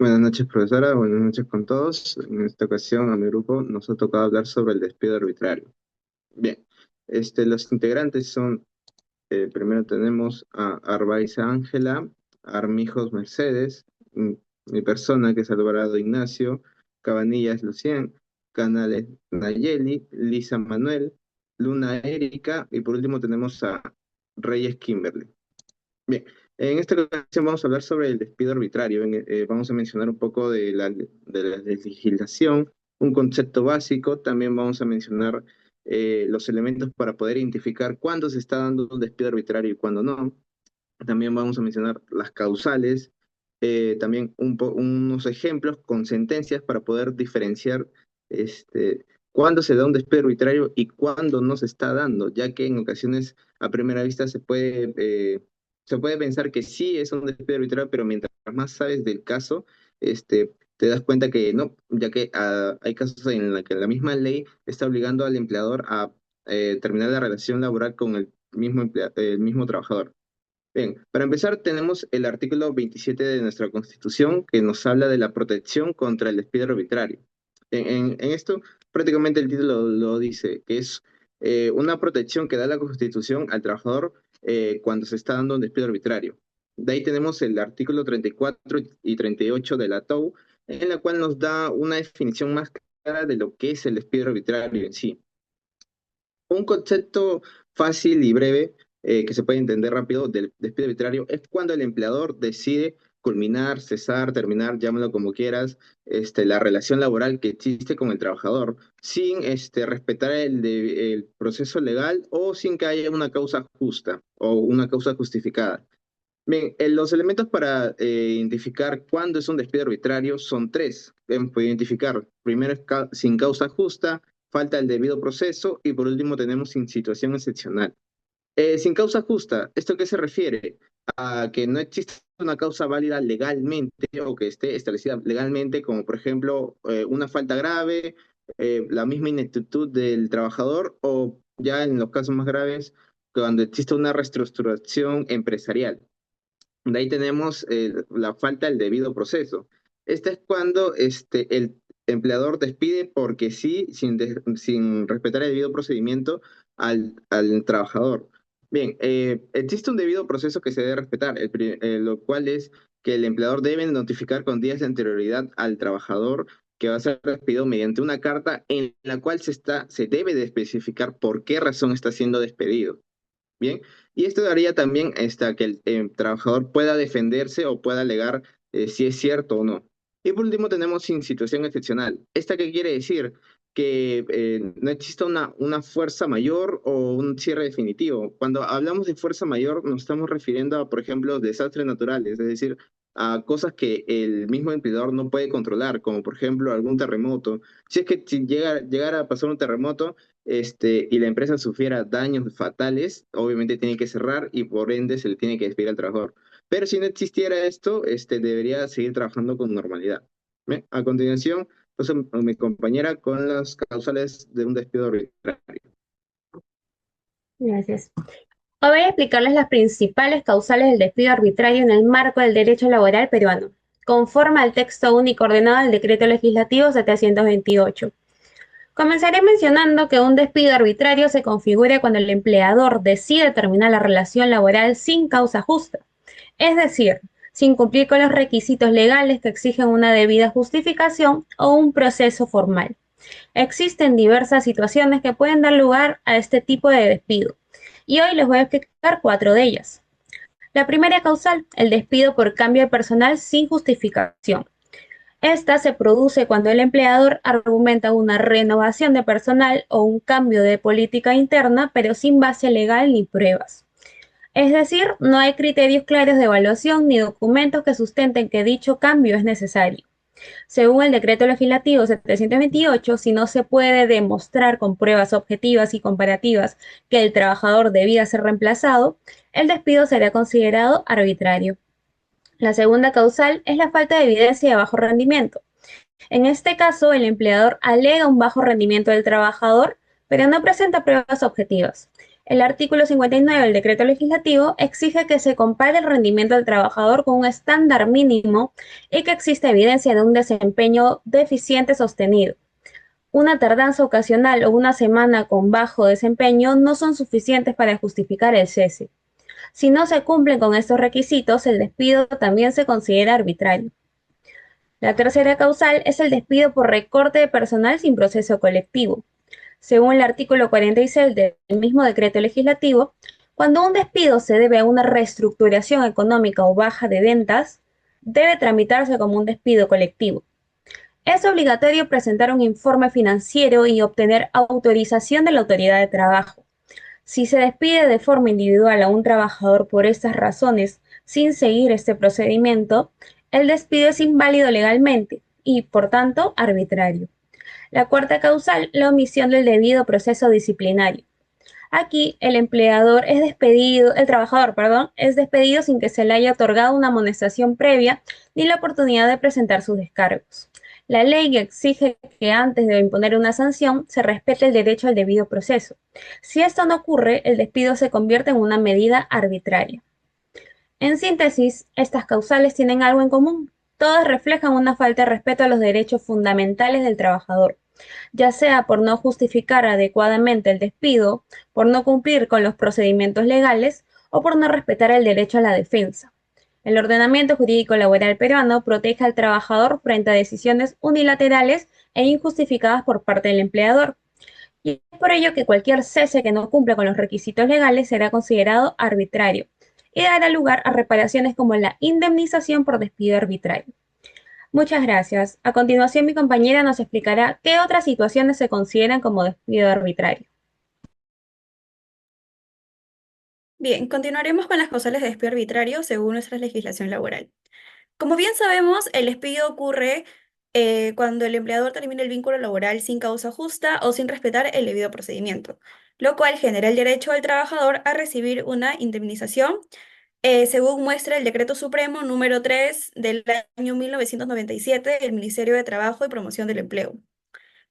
Buenas noches, profesora. Buenas noches con todos. En esta ocasión, a mi grupo nos ha tocado hablar sobre el despido arbitrario. Bien, los integrantes son, primero tenemos a Arbaiza Ángela, Armijos Mercedes, mi persona que es Alvarado Ignacio, Cabanillas Lucien, Canales Nayeli, Lisa Manuel, Luna Erika y por último tenemos a Reyes Kimberly. Bien, en esta ocasión vamos a hablar sobre el despido arbitrario. Vamos a mencionar un poco de la legislación, un concepto básico. También vamos a mencionar los elementos para poder identificar cuándo se está dando un despido arbitrario y cuándo no. También vamos a mencionar las causales, también unos ejemplos con sentencias para poder diferenciar cuándo se da un despido arbitrario y cuándo no se está dando, ya que en ocasiones a primera vista se puede pensar que sí es un despido arbitrario, pero mientras más sabes del caso, te das cuenta que no, ya que hay casos en los que la misma ley está obligando al empleador a terminar la relación laboral con el mismo trabajador. Bien, para empezar tenemos el artículo 27 de nuestra Constitución que nos habla de la protección contra el despido arbitrario. En esto prácticamente el título lo dice, que es una protección que da la Constitución al trabajador cuando se está dando un despido arbitrario. De ahí tenemos el artículo 34 y 38 de la TOU, en la cual nos da una definición más clara de lo que es el despido arbitrario en sí. Un concepto fácil y breve que se puede entender rápido del despido arbitrario es cuando el empleador decide culminar, cesar, terminar, llámalo como quieras, la relación laboral que existe con el trabajador, sin respetar el proceso legal o sin que haya una causa justa o una causa justificada. Bien, los elementos para identificar cuándo es un despido arbitrario son tres. Debemos poder identificar. Primero es sin causa justa, falta el debido proceso y por último tenemos sin situación excepcional. Sin causa justa, ¿esto qué se refiere? A que no existe una causa válida legalmente o que esté establecida legalmente, como por ejemplo una falta grave, la misma ineptitud del trabajador o ya en los casos más graves, cuando existe una reestructuración empresarial. De ahí tenemos la falta del debido proceso. Esta es cuando el empleador despide porque sí, sin respetar el debido procedimiento al trabajador. Bien, existe un debido proceso que se debe respetar, lo cual es que el empleador debe notificar con días de anterioridad al trabajador que va a ser despedido mediante una carta en la cual se debe de especificar por qué razón está siendo despedido. Bien, y esto daría también que el trabajador pueda defenderse o pueda alegar si es cierto o no. Y por último tenemos sin situación excepcional. ¿Esta qué quiere decir? Que no exista una fuerza mayor o un cierre definitivo. Cuando hablamos de fuerza mayor nos estamos refiriendo a, por ejemplo, desastres naturales, es decir, a cosas que el mismo empleador no puede controlar, como por ejemplo algún terremoto. Si llegara a pasar un terremoto, y la empresa sufriera daños fatales, obviamente tiene que cerrar y por ende se le tiene que despedir al trabajador. Pero si no existiera esto, debería seguir trabajando con normalidad. Bien, a continuación, paso a mi compañera con las causales de un despido arbitrario. Gracias. Hoy voy a explicarles las principales causales del despido arbitrario en el marco del derecho laboral peruano, conforme al texto único ordenado del Decreto Legislativo 728. Comenzaré mencionando que un despido arbitrario se configura cuando el empleador decide terminar la relación laboral sin causa justa, es decir, sin cumplir con los requisitos legales que exigen una debida justificación o un proceso formal. Existen diversas situaciones que pueden dar lugar a este tipo de despido, y hoy les voy a explicar cuatro de ellas. La primera causal, el despido por cambio de personal sin justificación. Esta se produce cuando el empleador argumenta una renovación de personal o un cambio de política interna, pero sin base legal ni pruebas. Es decir, no hay criterios claros de evaluación ni documentos que sustenten que dicho cambio es necesario. Según el decreto legislativo 728, si no se puede demostrar con pruebas objetivas y comparativas que el trabajador debía ser reemplazado, el despido será considerado arbitrario. La segunda causal es la falta de evidencia de bajo rendimiento. En este caso, el empleador alega un bajo rendimiento del trabajador, pero no presenta pruebas objetivas. El artículo 59 del decreto legislativo exige que se compare el rendimiento del trabajador con un estándar mínimo y que exista evidencia de un desempeño deficiente sostenido. Una tardanza ocasional o una semana con bajo desempeño no son suficientes para justificar el cese. Si no se cumplen con estos requisitos, el despido también se considera arbitrario. La tercera causal es el despido por recorte de personal sin proceso colectivo. Según el artículo 46 del mismo decreto legislativo, cuando un despido se debe a una reestructuración económica o baja de ventas, debe tramitarse como un despido colectivo. Es obligatorio presentar un informe financiero y obtener autorización de la autoridad de trabajo. Si se despide de forma individual a un trabajador por estas razones sin seguir este procedimiento, el despido es inválido legalmente y, por tanto, arbitrario. La cuarta causal, la omisión del debido proceso disciplinario. Aquí el trabajador, perdón, es despedido sin que se le haya otorgado una amonestación previa ni la oportunidad de presentar sus descargos. La ley exige que antes de imponer una sanción se respete el derecho al debido proceso. Si esto no ocurre, el despido se convierte en una medida arbitraria. En síntesis, estas causales tienen algo en común. Todas reflejan una falta de respeto a los derechos fundamentales del trabajador, ya sea por no justificar adecuadamente el despido, por no cumplir con los procedimientos legales o por no respetar el derecho a la defensa. El ordenamiento jurídico laboral peruano protege al trabajador frente a decisiones unilaterales e injustificadas por parte del empleador. Y es por ello que cualquier cese que no cumpla con los requisitos legales será considerado arbitrario y dará lugar a reparaciones como la indemnización por despido arbitrario. Muchas gracias. A continuación, mi compañera nos explicará qué otras situaciones se consideran como despido arbitrario. Bien, continuaremos con las causales de despido arbitrario según nuestra legislación laboral. Como bien sabemos, el despido ocurre cuando el empleador termina el vínculo laboral sin causa justa o sin respetar el debido procedimiento, lo cual genera el derecho del trabajador a recibir una indemnización, según muestra el Decreto Supremo número 3 del año 1997 del Ministerio de Trabajo y Promoción del Empleo.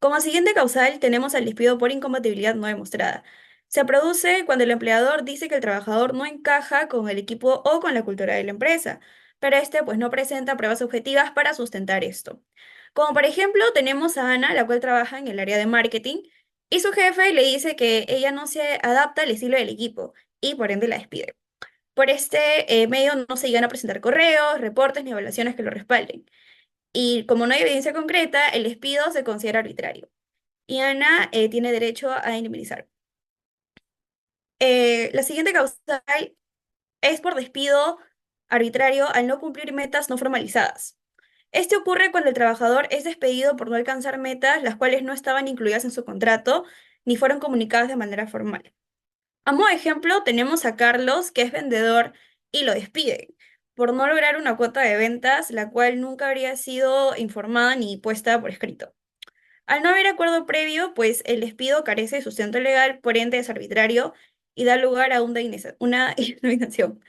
Como siguiente causal tenemos al despido por incompatibilidad no demostrada. Se produce cuando el empleador dice que el trabajador no encaja con el equipo o con la cultura de la empresa, pero este pues no presenta pruebas objetivas para sustentar esto. Como por ejemplo tenemos a Ana, la cual trabaja en el área de marketing, y su jefe le dice que ella no se adapta al estilo del equipo y por ende la despide. Por este medio no se llegan a presentar correos, reportes ni evaluaciones que lo respalden. Y como no hay evidencia concreta, el despido se considera arbitrario y Ana tiene derecho a indemnizar. La siguiente causal es por despido arbitrario al no cumplir metas no formalizadas. Este ocurre cuando el trabajador es despedido por no alcanzar metas las cuales no estaban incluidas en su contrato ni fueron comunicadas de manera formal. A modo de ejemplo, tenemos a Carlos, que es vendedor, y lo despiden por no lograr una cuota de ventas, la cual nunca habría sido informada ni puesta por escrito. Al no haber acuerdo previo, pues el despido carece de sustento legal, por ende es arbitrario y da lugar a una indemnización.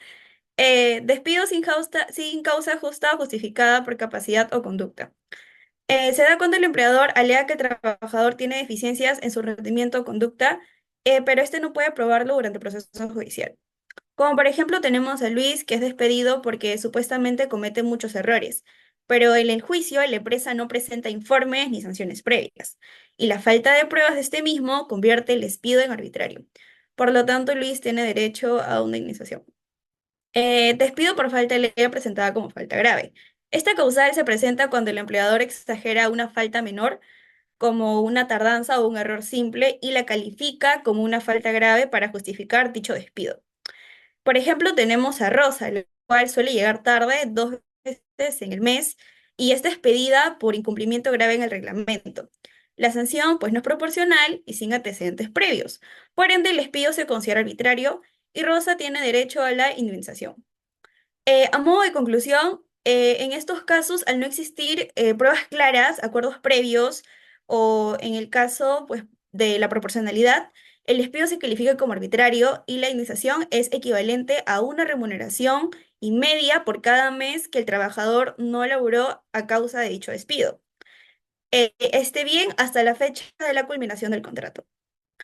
Despido sin causa justa o justificada por capacidad o conducta. Se da cuando el empleador alega que el trabajador tiene deficiencias en su rendimiento o conducta, pero este no puede probarlo durante el proceso judicial. Como por ejemplo tenemos a Luis, que es despedido porque supuestamente comete muchos errores, pero en el juicio la empresa no presenta informes ni sanciones previas, y la falta de pruebas de este mismo convierte el despido en arbitrario. Por lo tanto, Luis tiene derecho a una indemnización. Despido por falta de ley presentada como falta grave. Esta causal se presenta cuando el empleador exagera una falta menor, como una tardanza o un error simple, y la califica como una falta grave para justificar dicho despido. Por ejemplo, tenemos a Rosa, la cual suele llegar tarde 2 veces en el mes y es despedida por incumplimiento grave en el reglamento. La sanción, pues, no es proporcional y sin antecedentes previos. Por ende, el despido se considera arbitrario y Rosa tiene derecho a la indemnización. A modo de conclusión, en estos casos, al no existir pruebas claras, acuerdos previos o en el caso pues, de la proporcionalidad, el despido se califica como arbitrario y la indemnización es equivalente a una remuneración y media por cada mes que el trabajador no laboró a causa de dicho despido. Esté bien hasta la fecha de la culminación del contrato.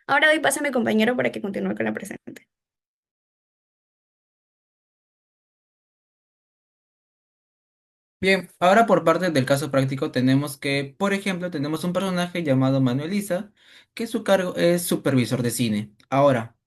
Ahora doy paso a mi compañero para que continúe con la presente. Bien, ahora por parte del caso práctico tenemos que, por ejemplo, tenemos un personaje llamado Manuel Isa, que su cargo es supervisor de cine. Ahora,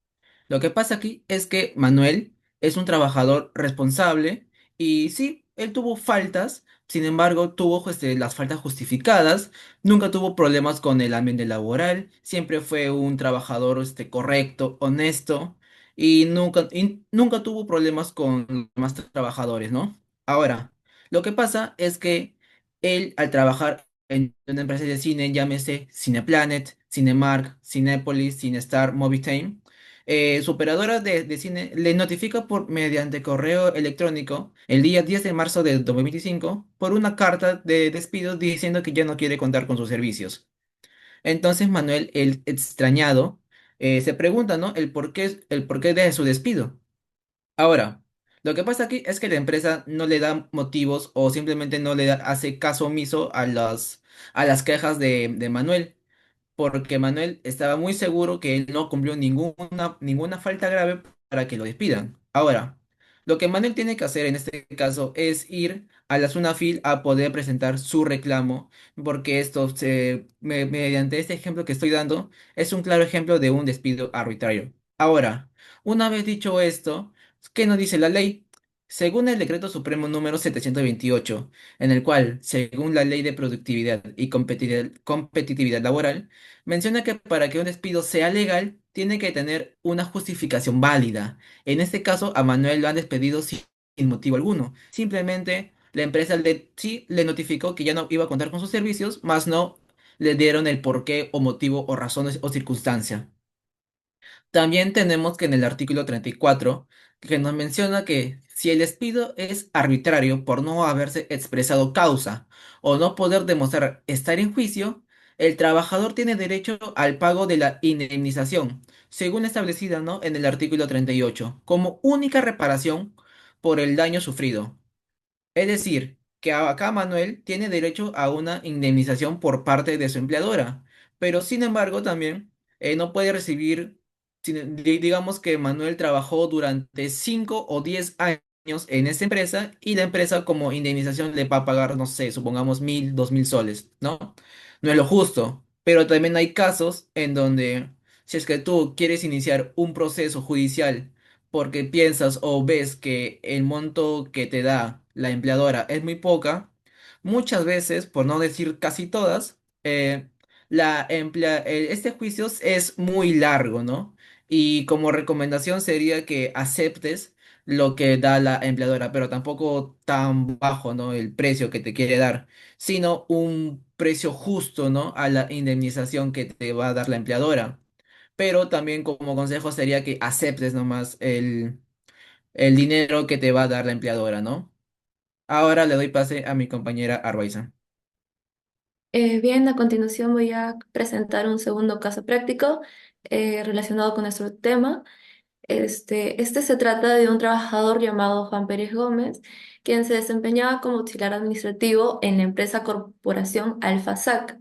lo que pasa aquí es que Manuel es un trabajador responsable y sí, él tuvo faltas, sin embargo, tuvo las faltas justificadas, nunca tuvo problemas con el ambiente laboral, siempre fue un trabajador correcto, honesto y nunca tuvo problemas con los demás trabajadores, ¿no? Ahora, lo que pasa es que él al trabajar en una empresa de cine, llámese Cineplanet, Cinemark, Cinépolis, Cinestar, Movitime, su operadora de cine le notifica mediante correo electrónico el día 10 de marzo de 2025 por una carta de despido diciendo que ya no quiere contar con sus servicios. Entonces Manuel, el extrañado, se pregunta, ¿no? El porqué de su despido. Ahora, lo que pasa aquí es que la empresa no le da motivos o simplemente no hace caso omiso a las quejas de Manuel porque Manuel estaba muy seguro que él no cumplió ninguna falta grave para que lo despidan. Ahora, lo que Manuel tiene que hacer en este caso es ir a la SUNAFIL a poder presentar su reclamo, porque mediante este ejemplo que estoy dando, es un claro ejemplo de un despido arbitrario. Ahora, una vez dicho esto, ¿qué nos dice la ley? Según el Decreto Supremo número 728, en el cual, según la Ley de Productividad y Competitividad Laboral, menciona que para que un despido sea legal, tiene que tener una justificación válida. En este caso, a Manuel lo han despedido sin motivo alguno. Simplemente la empresa sí le notificó que ya no iba a contar con sus servicios, más no le dieron el porqué o motivo o razones o circunstancia. También tenemos que en el artículo 34, que nos menciona que si el despido es arbitrario por no haberse expresado causa o no poder demostrar estar en juicio, el trabajador tiene derecho al pago de la indemnización, según establecida, ¿no? en el artículo 38, como única reparación por el daño sufrido. Es decir, que acá Manuel tiene derecho a una indemnización por parte de su empleadora, pero sin embargo también no puede recibir, digamos que Manuel trabajó durante 5 o 10 años en esa empresa y la empresa como indemnización le va a pagar, no sé, supongamos 1.000, 2.000 soles, ¿no? No es lo justo, pero también hay casos en donde si es que tú quieres iniciar un proceso judicial porque piensas o ves que el monto que te da la empleadora es muy poca, muchas veces, por no decir casi todas, este juicio es muy largo, ¿no? Y como recomendación sería que aceptes lo que da la empleadora, pero tampoco tan bajo, ¿no? El precio que te quiere dar, sino un precio justo, ¿no? A la indemnización que te va a dar la empleadora. Pero también como consejo sería que aceptes nomás el dinero que te va a dar la empleadora, ¿no? Ahora le doy pase a mi compañera Arbaiza. Bien, a continuación voy a presentar un segundo caso práctico relacionado con nuestro tema. Este se trata de un trabajador llamado Juan Pérez Gómez, quien se desempeñaba como auxiliar administrativo en la empresa Corporación Alfasac.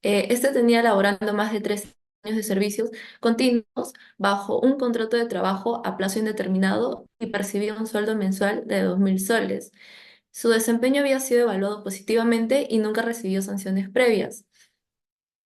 Este tenía laborando más de 3 años de servicios continuos bajo un contrato de trabajo a plazo indeterminado y percibía un sueldo mensual de 2.000 soles. Su desempeño había sido evaluado positivamente y nunca recibió sanciones previas.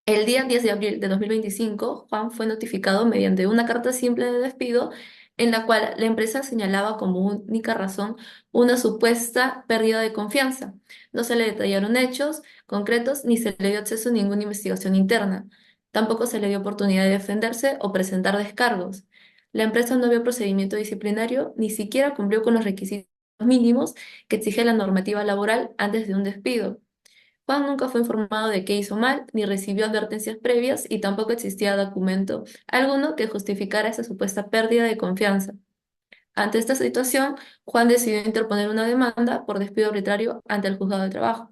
El día 10 de abril de 2025, Juan fue notificado mediante una carta simple de despido en la cual la empresa señalaba como única razón una supuesta pérdida de confianza. No se le detallaron hechos concretos ni se le dio acceso a ninguna investigación interna. Tampoco se le dio oportunidad de defenderse o presentar descargos. La empresa no vio procedimiento disciplinario, ni siquiera cumplió con los requisitos mínimos que exige la normativa laboral antes de un despido. Juan nunca fue informado de qué hizo mal, ni recibió advertencias previas y tampoco existía documento alguno que justificara esa supuesta pérdida de confianza. Ante esta situación, Juan decidió interponer una demanda por despido arbitrario ante el juzgado de trabajo.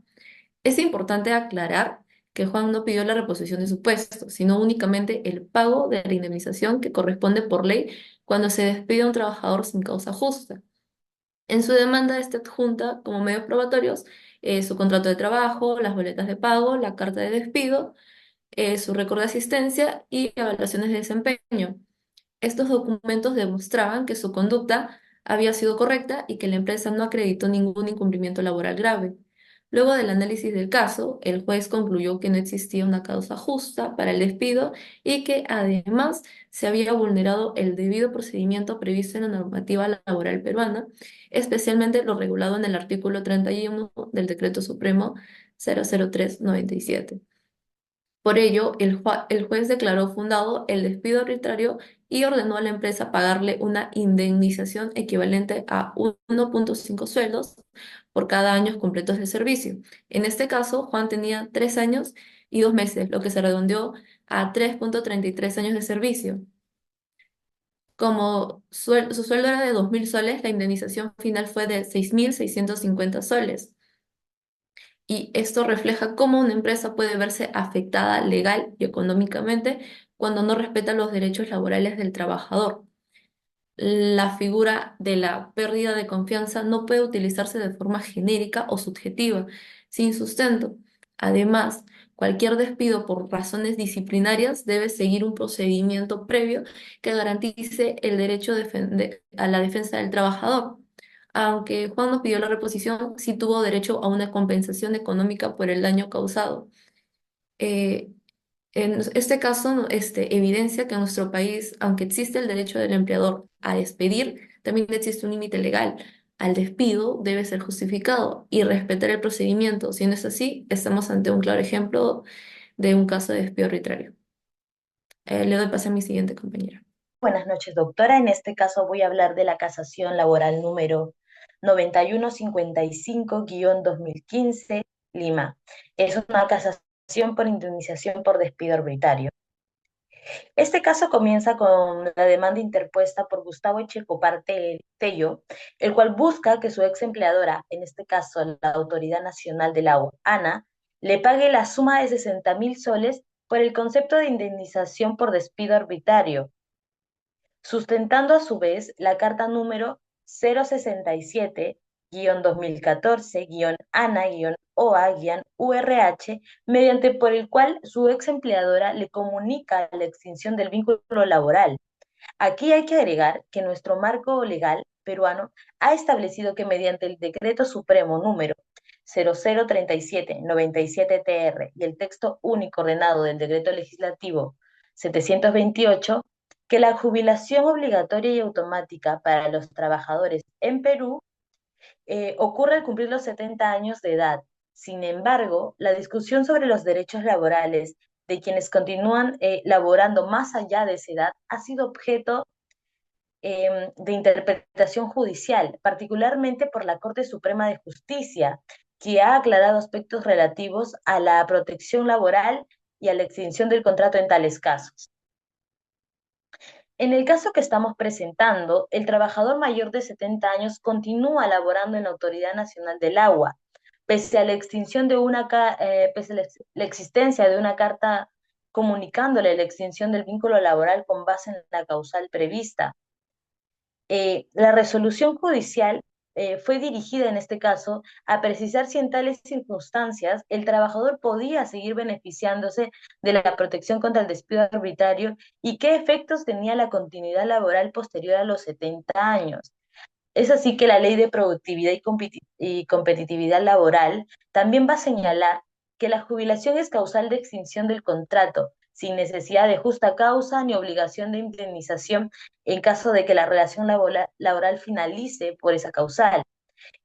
Es importante aclarar que Juan no pidió la reposición de su puesto, sino únicamente el pago de la indemnización que corresponde por ley cuando se despide a un trabajador sin causa justa. En su demanda está adjunta como medios probatorios su contrato de trabajo, las boletas de pago, la carta de despido. su récord de asistencia y evaluaciones de desempeño. Estos documentos demostraban que su conducta había sido correcta y que la empresa no acreditó ningún incumplimiento laboral grave. Luego del análisis del caso, el juez concluyó que no existía una causa justa para el despido y que además se había vulnerado el debido procedimiento previsto en la normativa laboral peruana, especialmente lo regulado en el artículo 31 del Decreto Supremo 003/97. Por ello, el juez declaró fundado el despido arbitrario y ordenó a la empresa pagarle una indemnización equivalente a 1.5 sueldos por cada año completos de servicio. En este caso, Juan tenía 3 años y 2 meses, lo que se redondeó a 3.33 años de servicio. Como su sueldo era de 2.000 soles, la indemnización final fue de 6.650 soles. Y esto refleja cómo una empresa puede verse afectada legal y económicamente cuando no respeta los derechos laborales del trabajador. La figura de la pérdida de confianza no puede utilizarse de forma genérica o subjetiva, sin sustento. Además, cualquier despido por razones disciplinarias debe seguir un procedimiento previo que garantice el derecho a la defensa del trabajador. Aunque Juan no pidió la reposición, sí tuvo derecho a una compensación económica por el daño causado. Eh, en este caso, evidencia que en nuestro país, aunque existe el derecho del empleador a despedir, también existe un límite legal. Al despido debe ser justificado y respetar el procedimiento. Si no es así, estamos ante un claro ejemplo de un caso de despido arbitrario. Le doy pase a mi siguiente compañera. Buenas noches, doctora. En este caso voy a hablar de la casación laboral número 9155-2015, Lima. Es una casación por indemnización por despido arbitrario. Este caso comienza con la demanda interpuesta por Gustavo Echecopar Tello, el cual busca que su ex empleadora, en este caso la Autoridad Nacional del Agua, ANA, le pague la suma de 60.000 soles por el concepto de indemnización por despido arbitrario, sustentando a su vez la carta número 067-2014-ANA-OA-URH, mediante por el cual su ex empleadora le comunica la extinción del vínculo laboral. Aquí hay que agregar que nuestro marco legal peruano ha establecido que mediante el Decreto Supremo número 0037-97-TR y el texto único ordenado del Decreto Legislativo 728, que la jubilación obligatoria y automática para los trabajadores en Perú ocurre al cumplir los 70 años de edad. Sin embargo, la discusión sobre los derechos laborales de quienes continúan laborando más allá de esa edad ha sido objeto de interpretación judicial, particularmente por la Corte Suprema de Justicia, que ha aclarado aspectos relativos a la protección laboral y a la extinción del contrato en tales casos. En el caso que estamos presentando, el trabajador mayor de 70 años continúa laborando en la Autoridad Nacional del Agua, pese a la existencia de una carta comunicándole la extinción del vínculo laboral con base en la causal prevista. La resolución judicial fue dirigida en este caso a precisar si en tales circunstancias el trabajador podía seguir beneficiándose de la protección contra el despido arbitrario y qué efectos tenía la continuidad laboral posterior a los 70 años. Es así que la Ley de Productividad y Competitividad Laboral también va a señalar que la jubilación es causal de extinción del contrato, sin necesidad de justa causa ni obligación de indemnización en caso de que la relación laboral finalice por esa causal.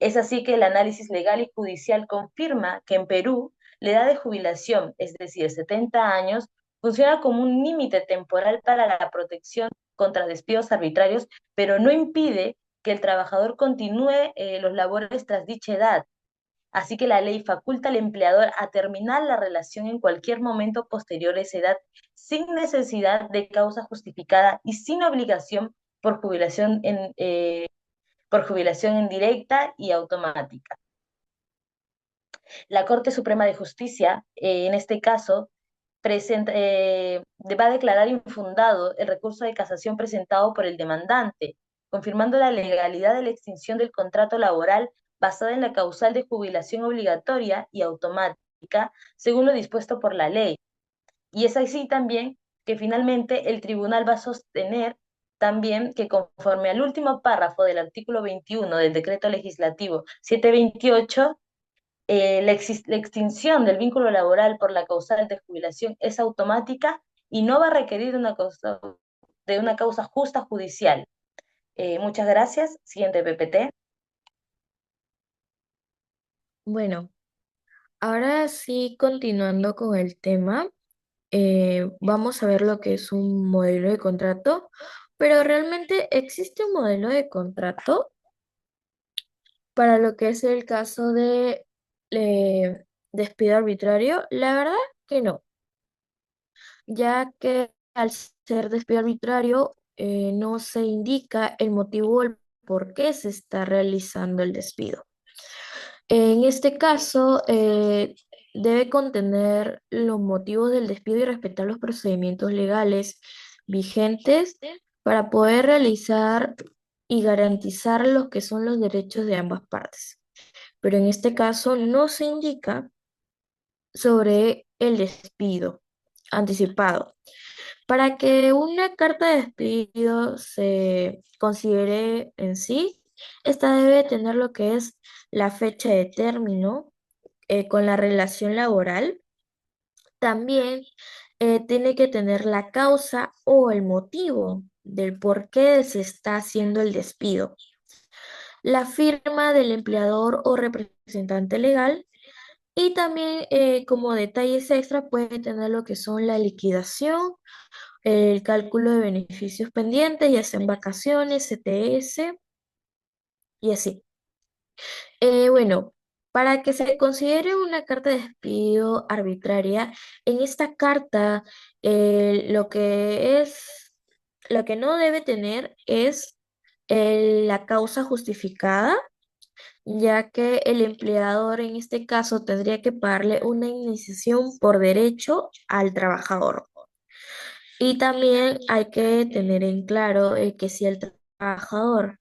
Es así que el análisis legal y judicial confirma que en Perú la edad de jubilación, es decir, 70 años, funciona como un límite temporal para la protección contra despidos arbitrarios, pero no impide que el trabajador continúe los labores tras dicha edad. Así que la ley faculta al empleador a terminar la relación en cualquier momento posterior a esa edad, sin necesidad de causa justificada y sin obligación por jubilación indirecta y automática. La Corte Suprema de Justicia, en este caso, va a declarar infundado el recurso de casación presentado por el demandante, confirmando la legalidad de la extinción del contrato laboral basada en la causal de jubilación obligatoria y automática, según lo dispuesto por la ley. Y es así también que finalmente el tribunal va a sostener también que conforme al último párrafo del artículo 21 del decreto legislativo 728, la extinción del vínculo laboral por la causal de jubilación es automática y no va a requerir de una causa justa judicial. Muchas gracias. Siguiente PPT. Bueno, ahora sí, continuando con el tema, vamos a ver lo que es un modelo de contrato, pero realmente existe un modelo de contrato para lo que es el caso de despido arbitrario. La verdad que no, ya que al ser despido arbitrario no se indica el motivo o el por qué se está realizando el despido. En este caso, debe contener los motivos del despido y respetar los procedimientos legales vigentes para poder realizar y garantizar lo que son los derechos de ambas partes. Pero en este caso no se indica sobre el despido anticipado. Para que una carta de despido se considere en sí, esta debe tener lo que es la fecha de término con la relación laboral. También tiene que tener la causa o el motivo del por qué se está haciendo el despido, la firma del empleador o representante legal y también como detalles extra puede tener lo que son la liquidación, el cálculo de beneficios pendientes, ya sea en vacaciones, CTS y así. Bueno, para que se considere una carta de despido arbitraria, en esta carta lo que no debe tener es la causa justificada, ya que el empleador en este caso tendría que pagarle una indemnización por derecho al trabajador. Y también hay que tener en claro que si el trabajador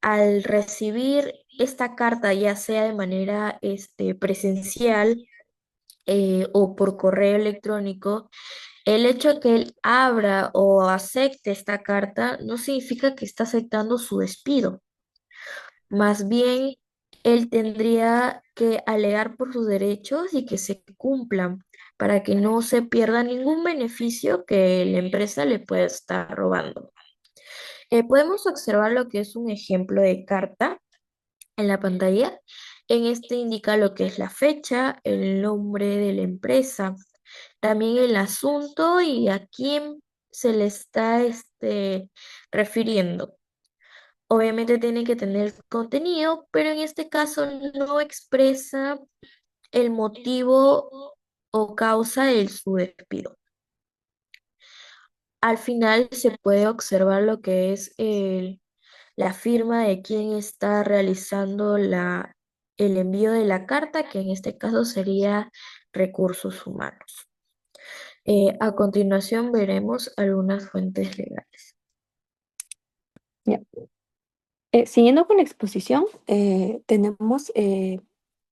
al recibir esta carta, ya sea de manera presencial o por correo electrónico, el hecho de que él abra o acepte esta carta no significa que está aceptando su despido. Más bien, él tendría que alegar por sus derechos y que se cumplan para que no se pierda ningún beneficio que la empresa le pueda estar robando. Podemos observar lo que es un ejemplo de carta en la pantalla. En este indica lo que es la fecha, el nombre de la empresa, también el asunto y a quién se le está refiriendo. Obviamente tiene que tener contenido, pero en este caso no expresa el motivo o causa de su despido. Al final se puede observar lo que es la firma de quien está realizando el envío de la carta, que en este caso sería recursos humanos. A continuación veremos algunas fuentes legales. Ya. Siguiendo con la exposición,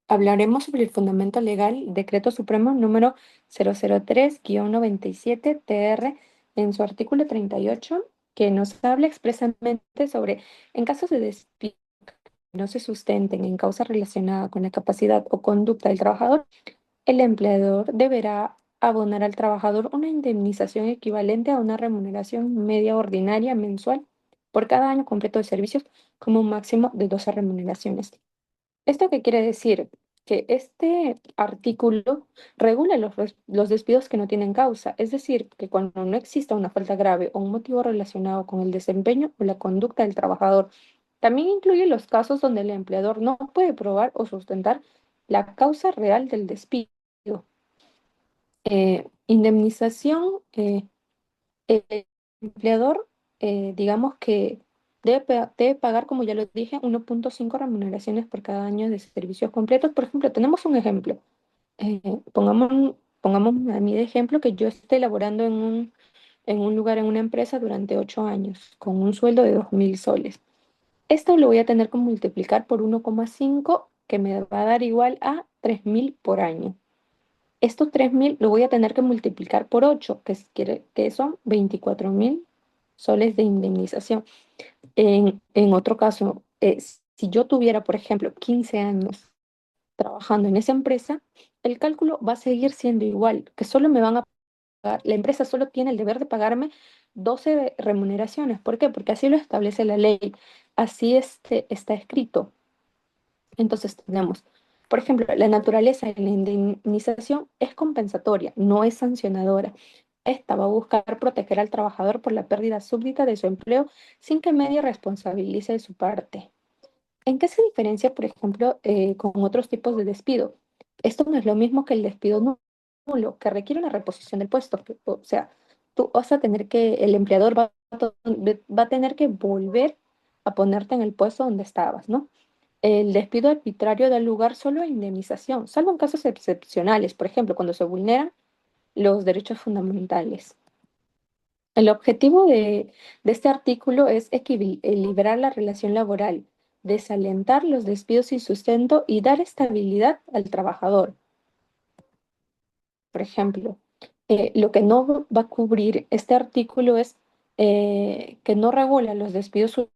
hablaremos sobre el fundamento legal, Decreto Supremo número 003-97-TR, en su artículo 38, que nos habla expresamente sobre, en casos de despido que no se sustenten en causa relacionada con la capacidad o conducta del trabajador, el empleador deberá abonar al trabajador una indemnización equivalente a una remuneración media ordinaria mensual por cada año completo de servicios, como un máximo de 12 remuneraciones. ¿Esto qué quiere decir? Que este artículo regula los despidos que no tienen causa, es decir, que cuando no exista una falta grave o un motivo relacionado con el desempeño o la conducta del trabajador. También incluye los casos donde el empleador no puede probar o sustentar la causa real del despido. Indemnización, el empleador, digamos que debe pagar, como ya lo dije, 1.5 remuneraciones por cada año de servicios completos. Por ejemplo, tenemos un ejemplo. Eh, pongamos a mí de ejemplo que yo esté laborando en un lugar, en una empresa durante 8 años, con un sueldo de 2.000 soles. Esto lo voy a tener que multiplicar por 1,5, que me va a dar igual a 3.000 por año. Estos 3.000 lo voy a tener que multiplicar por 8, que son 24.000 soles de indemnización. En otro caso, si yo tuviera, por ejemplo, 15 años trabajando en esa empresa, el cálculo va a seguir siendo igual, que solo me van a pagar, la empresa solo tiene el deber de pagarme 12 remuneraciones. ¿Por qué? Porque así lo establece la ley, así está escrito. Entonces tenemos, por ejemplo, la naturaleza de la indemnización es compensatoria, no es sancionadora. Esta va a buscar proteger al trabajador por la pérdida súbita de su empleo sin que medio responsabilice de su parte. ¿En qué se diferencia, por ejemplo, con otros tipos de despido? Esto no es lo mismo que el despido nulo, que requiere una reposición del puesto. O sea, tú vas a tener que, el empleador va a tener que volver a ponerte en el puesto donde estabas, ¿no? El despido arbitrario da lugar solo a indemnización, salvo en casos excepcionales, por ejemplo, cuando se vulneran los derechos fundamentales. El objetivo de este artículo es equilibrar la relación laboral, desalentar los despidos sin sustento y dar estabilidad al trabajador. Por ejemplo, lo que no va a cubrir este artículo es que no regula los despidos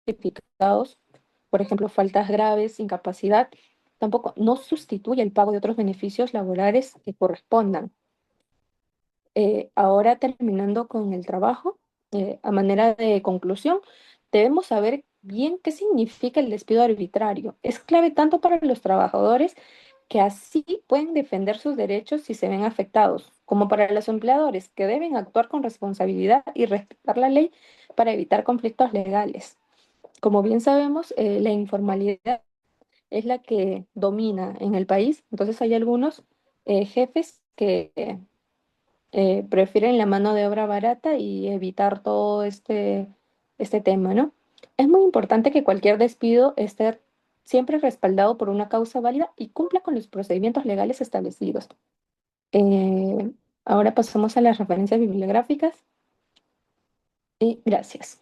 justificados, por ejemplo, faltas graves, incapacidad, tampoco no sustituye el pago de otros beneficios laborales que correspondan. Ahora terminando con el trabajo, a manera de conclusión, debemos saber bien qué significa el despido arbitrario. Es clave tanto para los trabajadores que así pueden defender sus derechos si se ven afectados, como para los empleadores que deben actuar con responsabilidad y respetar la ley para evitar conflictos legales. Como bien sabemos, la informalidad es la que domina en el país, entonces hay algunos jefes que prefieren la mano de obra barata y evitar todo este tema, ¿no? Es muy importante que cualquier despido esté siempre respaldado por una causa válida y cumpla con los procedimientos legales establecidos. Eh, Ahora pasamos a las referencias bibliográficas y gracias.